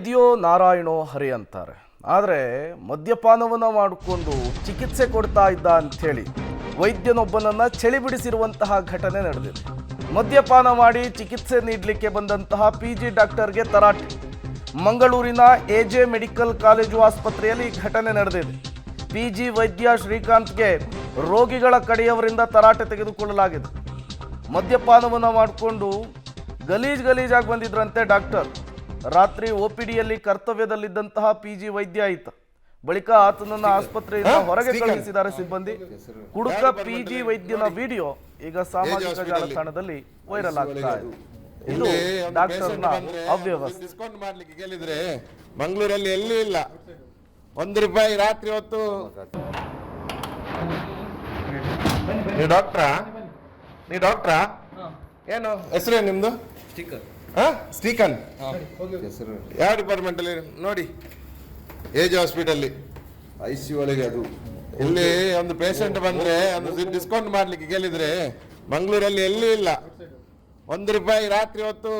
ವೈದ್ಯೋ ನಾರಾಯಣೋ ಹರಿ ಅಂತಾರೆ. ಆದರೆ ಮದ್ಯಪಾನವನ್ನು ಮಾಡಿಕೊಂಡು ಚಿಕಿತ್ಸೆ ಕೊಡ್ತಾ ಇದ್ದ ಅಂಥೇಳಿ ವೈದ್ಯನೊಬ್ಬನನ್ನು ಚಳಿ ಬಿಡಿಸಿರುವಂತಹ ಘಟನೆ ನಡೆದಿದೆ. ಮದ್ಯಪಾನ ಮಾಡಿ ಚಿಕಿತ್ಸೆ ನೀಡಲಿಕ್ಕೆ ಬಂದಂತಹ PG ಡಾಕ್ಟರ್ಗೆ ತರಾಟೆ. ಮಂಗಳೂರಿನ AJ ಮೆಡಿಕಲ್ ಕಾಲೇಜು ಆಸ್ಪತ್ರೆಯಲ್ಲಿ ಈ ಘಟನೆ ನಡೆದಿದೆ. PG ವೈದ್ಯ ಶ್ರೀಕಾಂತ್ಗೆ ರೋಗಿಗಳ ಕಡೆಯವರಿಂದ ತರಾಟೆ ತೆಗೆದುಕೊಳ್ಳಲಾಗಿದೆ. ಮದ್ಯಪಾನವನ್ನು ಮಾಡಿಕೊಂಡು ಗಲೀಜಾಗಿ ಬಂದಿದ್ರಂತೆ ಡಾಕ್ಟರ್. ರಾತ್ರಿ OPDಯಲ್ಲಿ ಕರ್ತವ್ಯದಲ್ಲಿದ್ದಂತಹ PG ವೈದ್ಯ ಆಯಿತ. ಬಳಿಕ ಆತನನ್ನು ಆಸ್ಪತ್ರೆಯಿಂದ ಹೊರಗೆ ಕಳುಹಿಸಿದ್ದಾರೆ ಸಿಬ್ಬಂದಿ. ಕುಡುಕ PG ವೈದ್ಯನ ವಿಡಿಯೋ ಈಗ ಸಾಮಾಜಿಕ ಜಾಲತಾಣದಲ್ಲಿ ವೈರಲ್ ಆಗ್ತಾ ಇದೆ. ಇದು ಡಾಕ್ಟರ್ನ ಅವ್ಯವಸ್ಥೆ. ಡಿಸ್ಕೌಂಟ್ ಮಾಡ್ಲಿಕ್ಕೆ ಕೇಳಿದ್ರೆ ಮಂಗಳೂರಲ್ಲಿ ಎಲ್ಲೂ ಇಲ್ಲ. ₹1 ರಾತ್ರಿ ಹೊತ್ತು. ನೀವು ಡಾಕ್ಟ್ರಾ? ಏನು ಹೆಸರು ನಿಮ್ದು? ಸ್ಟೀಕನ್. ಯಾವ ಡಿಪಾರ್ಟ್ಮೆಂಟ್ ಅಲ್ಲಿ? ನೋಡಿ, AJ ಹಾಸ್ಪಿಟಲ್ ICU ಒಳಗೆ. ಅದು ಇಲ್ಲಿ ಒಂದು ಪೇಷಂಟ್ ಬಂದ್ರೆ ಒಂದು ಡಿಸ್ಕೌಂಟ್ ಮಾಡ್ಲಿಕ್ಕೆ ಕೇಳಿದ್ರೆ ಮಂಗಳೂರಲ್ಲಿ ಎಲ್ಲೂ ಇಲ್ಲ. ₹1 ರಾತ್ರಿ ಹೊತ್ತು